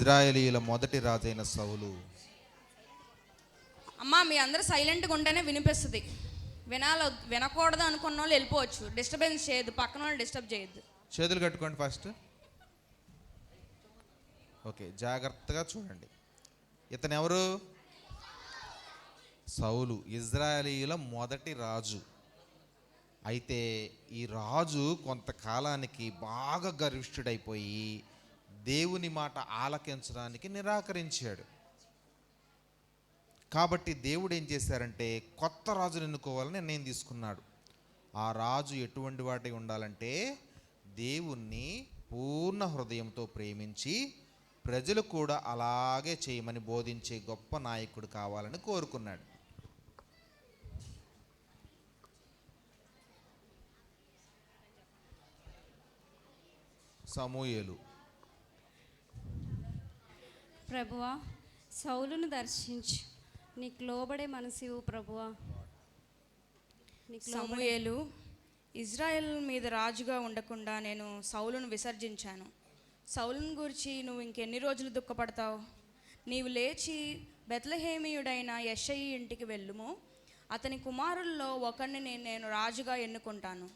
ఇజ్రాయేలీయుల మొదటి రాజైన సౌలు. అమ్మా మీ అందరూ సైలెంట్గా ఉంటేనే వినిపిస్తుంది. వినకూడదు అనుకున్న వాళ్ళు వెళ్ళిపోవచ్చు. డిస్టర్బెన్స్ చేయొద్దు, పక్కన వాళ్ళు డిస్టర్బ్ చేయొద్దు. చేతులు కట్టుకోండి ఫస్ట్. ఓకే, జాగ్రత్తగా చూడండి. ఇతను ఎవరు? సౌలు, ఇజ్రాయేలీయుల మొదటి రాజు. అయితే ఈ రాజు కొంతకాలానికి బాగా గర్విష్ఠుడైపోయి దేవుని మాట ఆలకించడానికి నిరాకరించాడు. కాబట్టి దేవుడు ఏం చేశారంటే కొత్త రాజును ఎన్నుకోవాలని నిర్ణయం తీసుకున్నాడు. ఆ రాజు ఎటువంటి వాటి ఉండాలంటే దేవుణ్ణి పూర్ణ హృదయంతో ప్రేమించి ప్రజలు కూడా అలాగే చేయమని బోధించే గొప్ప నాయకుడు కావాలని కోరుకున్నాడు. సమూయేలు. ప్రభువా, సౌలును దర్శించు, నీకు లోబడే మనసు ఇవ్వు ప్రభువా. సమూయేలు, ఇజ్రాయెల్ మీద రాజుగా ఉండకుండా నేను సౌలును విసర్జించాను. సౌలును గురించి నువ్వు ఇంకెన్ని రోజులు దుఃఖపడతావు? నీవు లేచి బెత్లెహేమీయుడైన యెషయి ఇంటికి వెళ్ళుము. అతని కుమారుల్లో ఒకరిని నేను రాజుగా ఎన్నుకుంటాను.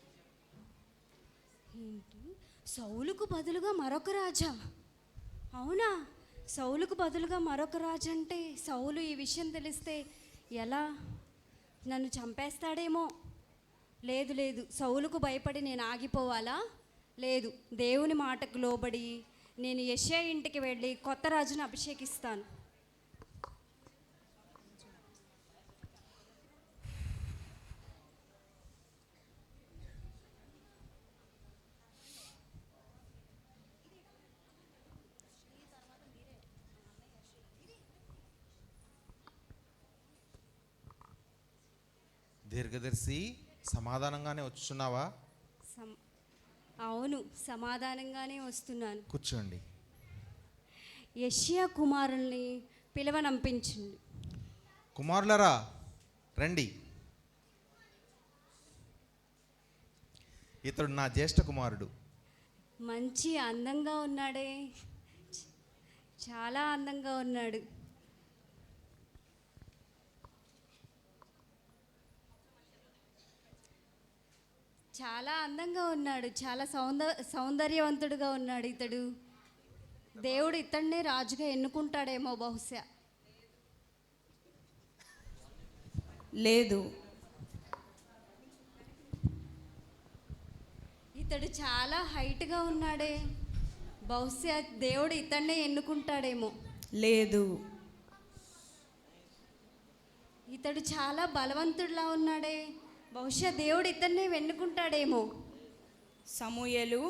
సౌలుకు బదులుగా మరొక రాజా? అవునా? సౌలుకు బదులుగా మరొక రాజు అంటే సౌలు ఈ విషయం తెలిస్తే ఎలా? నన్ను చంపేస్తాడేమో. లేదు లేదు, సౌలుకు భయపడి నేను ఆగిపోవాలా? లేదు, దేవుని మాటకు లోబడి నేను యెషయా ఇంటికి వెళ్ళి కొత్త రాజును అభిషేకిస్తాను. దీర్ఘదర్శి, సమాధానంగానే వచ్చున్నావా? అవును, సమాధానంగానే వస్తున్నాను. కూర్చోండి. యెషయా కుమారుల్ని పిలవనంపించండి. కుమారులరా రండి. ఇతడు నా జ్యేష్ఠ కుమారుడు. మంచి అందంగా ఉన్నాడే, చాలా అందంగా ఉన్నాడు. చాలా అందంగా ఉన్నాడు, చాలా సౌందర్యవంతుడుగా ఉన్నాడు ఇతడు. దేవుడు ఇతన్నే రాజుగా ఎన్నుకుంటాడేమో బహుశా. లేదు, ఇతడు చాలా హైట్గా ఉన్నాడే, బహుశా దేవుడు ఇతన్నే ఎన్నుకుంటాడేమో. లేదు, ఇతడు చాలా బలవంతుడిలా ఉన్నాడే, బహుశా దేవుడు ఇతన్నే ఎన్నుకుంటాడేమో. సమూయేలు,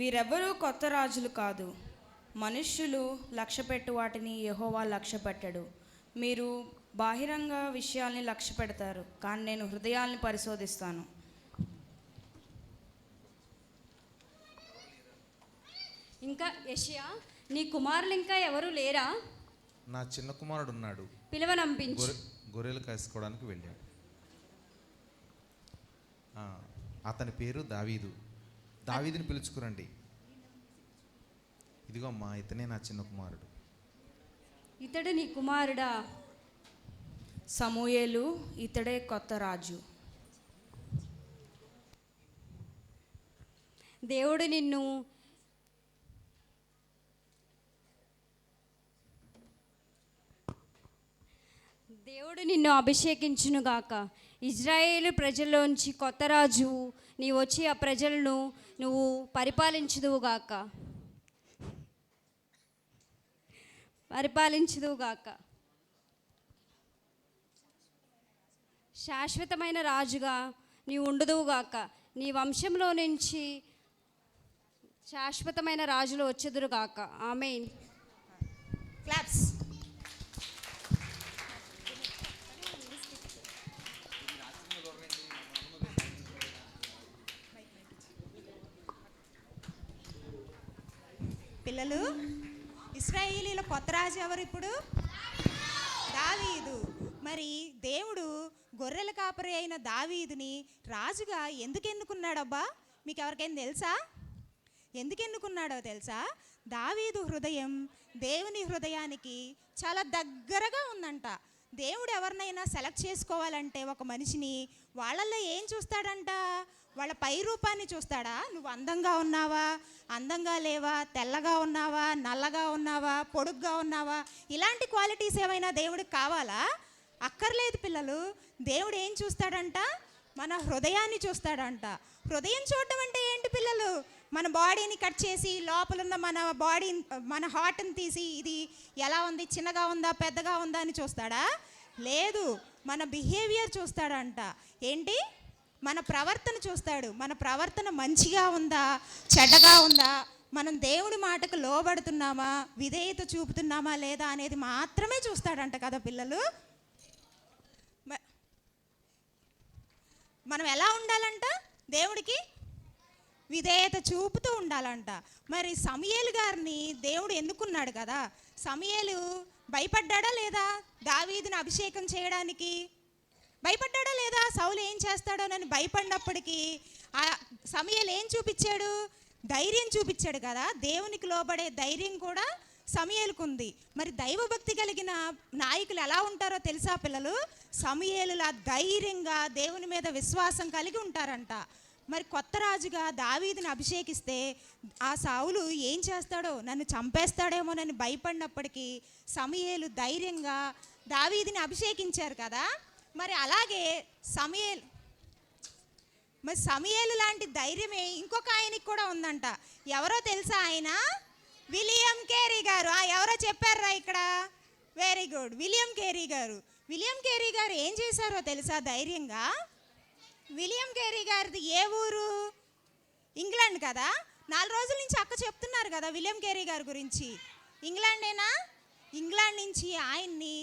వీరెవ్వరూ కొత్త రాజులు కాదు. మనుష్యులు లక్ష్యపెట్టు వాటిని యెహోవా లక్ష్యపెట్టడు. మీరు బాహిరంగ విషయాల్ని లక్ష్య పెడతారు, కానీ నేను హృదయాల్ని పరిశోధిస్తాను. ఇంకా యెషయా, నీ కుమారులు ఇంకా ఎవరు లేరా? నా చిన్న కుమారుడు ఉన్నాడు, పిలవనంపించు. గొర్రెలు కాసుకోవడానికి వెళ్ళాడు. అతని పేరు దావీదు. దావీదుని పిలుచుకురండి. ఇదిగో అమ్మా, ఇతనే నా చిన్న కుమారుడు. ఇతడు నీ కుమారుడా? సమూయేలు, ఇతడే కొత్త రాజు. దేవుడు నిన్ను అభిషేకించునుగాక. ఇజ్రాయేలు ప్రజల్లోంచి కొత్త రాజు నీ వచ్చి ఆ ప్రజలను నువ్వు పరిపాలించుదువుగాక. శాశ్వతమైన రాజుగా నీవు ఉండుదువుగాక. నీ వంశంలో నుంచి శాశ్వతమైన రాజులు వచ్చెదురుగాక. ఆమేన్. క్లాప్స్. పిల్లలు, ఇశ్రాయేలీల కొత్త రాజు ఎవరు ఇప్పుడు? దావీదు. మరి దేవుడు గొర్రెల కాపరి అయిన దావీదుని రాజుగా ఎందుకు ఎన్నుకున్నాడబ్బా? మీకు ఎవరికైనా తెలుసా? ఎందుకు ఎన్నుకున్నాడో తెలుసా? దావీదు హృదయం దేవుని హృదయానికి చాలా దగ్గరగా ఉందంట. దేవుడు ఎవరినైనా సెలెక్ట్ చేసుకోవాలంటే ఒక మనిషిని వాళ్ళల్లో ఏం చూస్తాడంట? వాళ్ళ పై రూపాన్ని చూస్తాడా? నువ్వు అందంగా ఉన్నావా, అందంగా లేవా, తెల్లగా ఉన్నావా, నల్లగా ఉన్నావా, పొడుగ్గా ఉన్నావా, ఇలాంటి క్వాలిటీస్ ఏమైనా దేవుడికి కావాలా? అక్కర్లేదు పిల్లలు. దేవుడు ఏం చూస్తాడంట? మన హృదయాన్ని చూస్తాడంట. హృదయం చూడటం అంటే ఏంటి పిల్లలు? మన బాడీని కట్ చేసి లోపలున్న మన హార్ట్ని తీసి ఇది ఎలా ఉంది, చిన్నగా ఉందా, పెద్దగా ఉందా అని చూస్తాడా? లేదు, మన బిహేవియర్ చూస్తాడంట. ఏంటి? మన ప్రవర్తన చూస్తాడు. మన ప్రవర్తన మంచిగా ఉందా, చెడ్డగా ఉందా, మనం దేవుడి మాటకు లోబడుతున్నామా, విధేయత చూపుతున్నామా లేదా అనేది మాత్రమే చూస్తాడంట కదా పిల్లలు. మనం ఎలా ఉండాలంట? దేవుడికి విధేయత చూపుతూ ఉండాలంట. మరి సమూయేలు గారిని దేవుడు ఎన్నుకున్నాడు కదా. సమూయేలు భయపడ్డాడా లేదా దావీదుని అభిషేకం చేయడానికి? భయపడ్డాడా లేదా? సౌలు ఏం చేస్తాడోనని భయపడినప్పటికీ ఆ సమూయేలు ఏం చూపించాడు? ధైర్యం చూపించాడు కదా. దేవునికి లోబడే ధైర్యం కూడా సమూయేలుకు ఉంది. మరి దైవభక్తి కలిగిన నాయకులు ఎలా ఉంటారో తెలుసా పిల్లలు? సమూయేలులా ధైర్యంగా దేవుని మీద విశ్వాసం కలిగి ఉంటారంట. మరి కొత్త రాజుగా దావీదుని అభిషేకిస్తే ఆ సౌలు ఏం చేస్తాడో, నన్ను చంపేస్తాడేమోనని భయపడినప్పటికీ సమూయేలు ధైర్యంగా దావీదుని అభిషేకించారు కదా. మరి అలాగే సమూయేలు లాంటి ధైర్యమే ఇంకొక ఆయనకి కూడా ఉందంట. ఎవరో తెలుసా? ఆయన విలియం కేరీ గారు. ఎవరో చెప్పారా ఇక్కడ? వెరీ గుడ్, విలియం కేరీ గారు. విలియం కేరీ గారు ఏం చేశారో తెలుసా ధైర్యంగా? విలియం కేరీ గారిది ఏ ఊరు? ఇంగ్లాండ్ కదా. 4 రోజుల నుంచి అక్క చెప్తున్నారు కదా విలియం కేరీ గారి గురించి. ఇంగ్లాండేనా? ఇంగ్లాండ్ నుంచి ఆయన్ని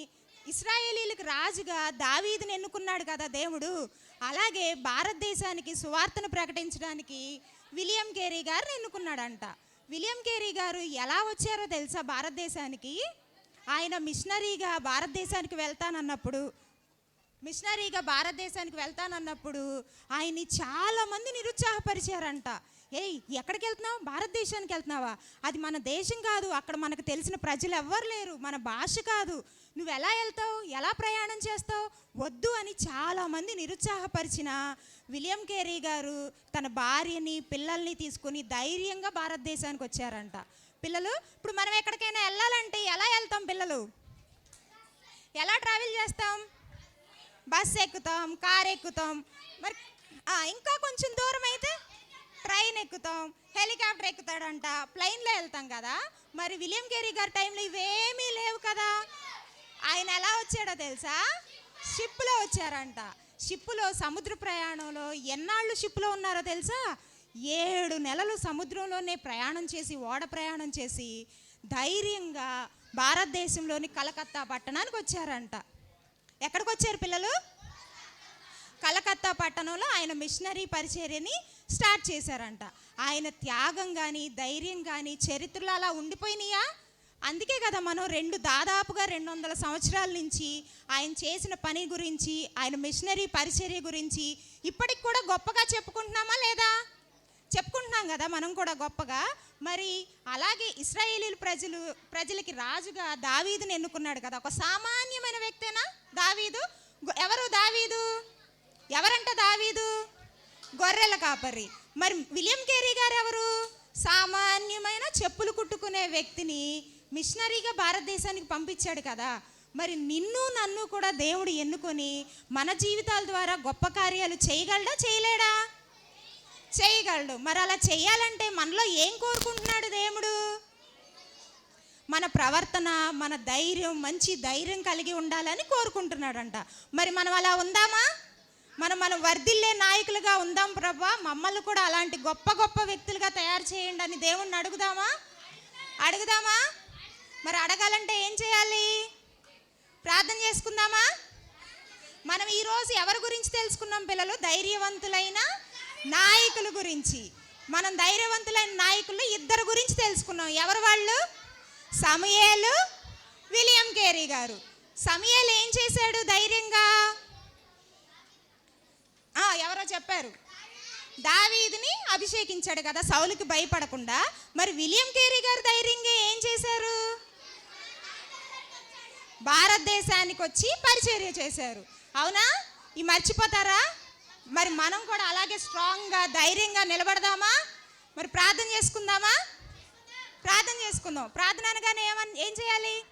ఇశ్రాయేలీలకు రాజుగా దావీదుని ఎన్నుకున్నాడు కదా దేవుడు. అలాగే భారతదేశానికి సువార్తను ప్రకటించడానికి విలియం కేరీ గారిని ఎన్నుకున్నాడంట. విలియం కేరీ గారు ఎలా వచ్చారో తెలుసా భారతదేశానికి? ఆయన మిషనరీగా భారతదేశానికి వెళ్తానన్నప్పుడు ఆయన్ని చాలామంది నిరుత్సాహపరిచారంట. ఎక్కడికి వెళ్తున్నావు? భారతదేశానికి వెళ్తున్నావా? అది మన దేశం కాదు, అక్కడ మనకు తెలిసిన ప్రజలు ఎవ్వరు లేరు, మన భాష కాదు, నువ్వు ఎలా వెళ్తావు, ఎలా ప్రయాణం చేస్తావు, వద్దు అని చాలామంది నిరుత్సాహపరిచిన విలియం కేరీ గారు తన భార్యని పిల్లల్ని తీసుకుని ధైర్యంగా భారతదేశానికి వచ్చారంట. పిల్లలు, ఇప్పుడు మనం ఎక్కడికైనా వెళ్ళాలంటే ఎలా వెళ్తాం పిల్లలు? ఎలా ట్రావెల్ చేస్తాం? బస్ ఎక్కుతాం, కార్ ఎక్కుతాం, మరి ఇంకా కొంచెం దూరం అయితే ట్రైన్ ఎక్కుతాం, హెలికాప్టర్ ఎక్కుతాడంట, ప్లైన్లో వెళ్తాం కదా. మరి విలియం కేరీ గారి టైంలో ఇవేమీ లేవు కదా. ఆయన ఎలా వచ్చాడో తెలుసా? షిప్లో వచ్చారంట. షిప్పులో సముద్ర ప్రయాణంలో ఎన్నాళ్ళు షిప్లో ఉన్నారో తెలుసా? 7 నెలలు సముద్రంలోనే ప్రయాణం చేసి, ఓడ ప్రయాణం చేసి ధైర్యంగా భారతదేశంలోని కలకత్తా పట్టణానికి వచ్చారంట. ఎక్కడికి వచ్చారు పిల్లలు? కలకత్తా పట్టణంలో ఆయన మిషనరీ పరిచర్యని స్టార్ట్ చేశారంట. ఆయన త్యాగం కానీ ధైర్యం కానీ చరిత్రలో అలా ఉండిపోయినాయా? అందుకే కదా మనం దాదాపుగా 200 సంవత్సరాల నుంచి ఆయన చేసిన పని గురించి, ఆయన మిషనరీ పరిచర్య గురించి ఇప్పటికి కూడా గొప్పగా చెప్పుకుంటున్నామా లేదా? చెప్పుకుంటున్నాం కదా మనం కూడా గొప్పగా. మరి అలాగే ఇశ్రాయేలీల ప్రజలకి రాజుగా దావీదుని ఎన్నుకున్నాడు కదా. ఒక సామాన్యమైన వ్యక్తేనా దావీదు? ఎవరంట దావీదు? గొర్రెల కాపరి. మరి విలియం కేరీ గారు ఎవరు? సామాన్యమైన చెప్పులు కుట్టుకునే వ్యక్తిని మిషనరీగా భారతదేశానికి పంపించాడు కదా. మరి నిన్ను నన్ను కూడా దేవుడు ఎన్నుకొని మన జీవితాల ద్వారా గొప్ప కార్యాలు చేయగలడా, చేయలేడా? చేయగలడు. మరి అలా చేయాలంటే మనలో ఏం కోరుకుంటున్నాడు దేవుడు? మన ప్రవర్తన, మన ధైర్యం, మంచి ధైర్యం కలిగి ఉండాలని కోరుకుంటున్నాడంట. మరి మనం అలా ఉందామా? మనం వర్ధిల్లే నాయకులుగా ఉందాం ప్రభా, మమ్మల్ని కూడా అలాంటి గొప్ప గొప్ప వ్యక్తులుగా తయారు చేయండి అని దేవుణ్ణి అడుగుదామా? మరి అడగాలంటే ఏం చేయాలి? ప్రార్థన చేసుకుందామా? మనం ఈరోజు ఎవరి గురించి తెలుసుకున్నాం పిల్లలు? ధైర్యవంతులైన నాయకుల గురించి. మనం ధైర్యవంతులైన నాయకులు 2 గురించి తెలుసుకున్నాం. ఎవరు వాళ్ళు? సమూయేలు, విలియం కేరీ గారు. సమూయేలు ఏం చేశాడు ధైర్యంగా? ఎవరో చెప్పారు, దావీదుని అభిషేకించాడు కదా సౌలుకి భయపడకుండా. మరి విలియం కేరీ గారు ధైర్యంగా ఏం చేశారు? భారతదేశానికి వచ్చి పరిచర్య చేశారు. అవునా? ఈ మర్చిపోతారా? మరి మనం కూడా అలాగే స్ట్రాంగ్గా ధైర్యంగా నిలబడదామా? మరి ప్రార్థన చేసుకుందామా? ప్రార్థన చేసుకుందాం. ప్రార్థన అనగానే ఏం చేయాలి?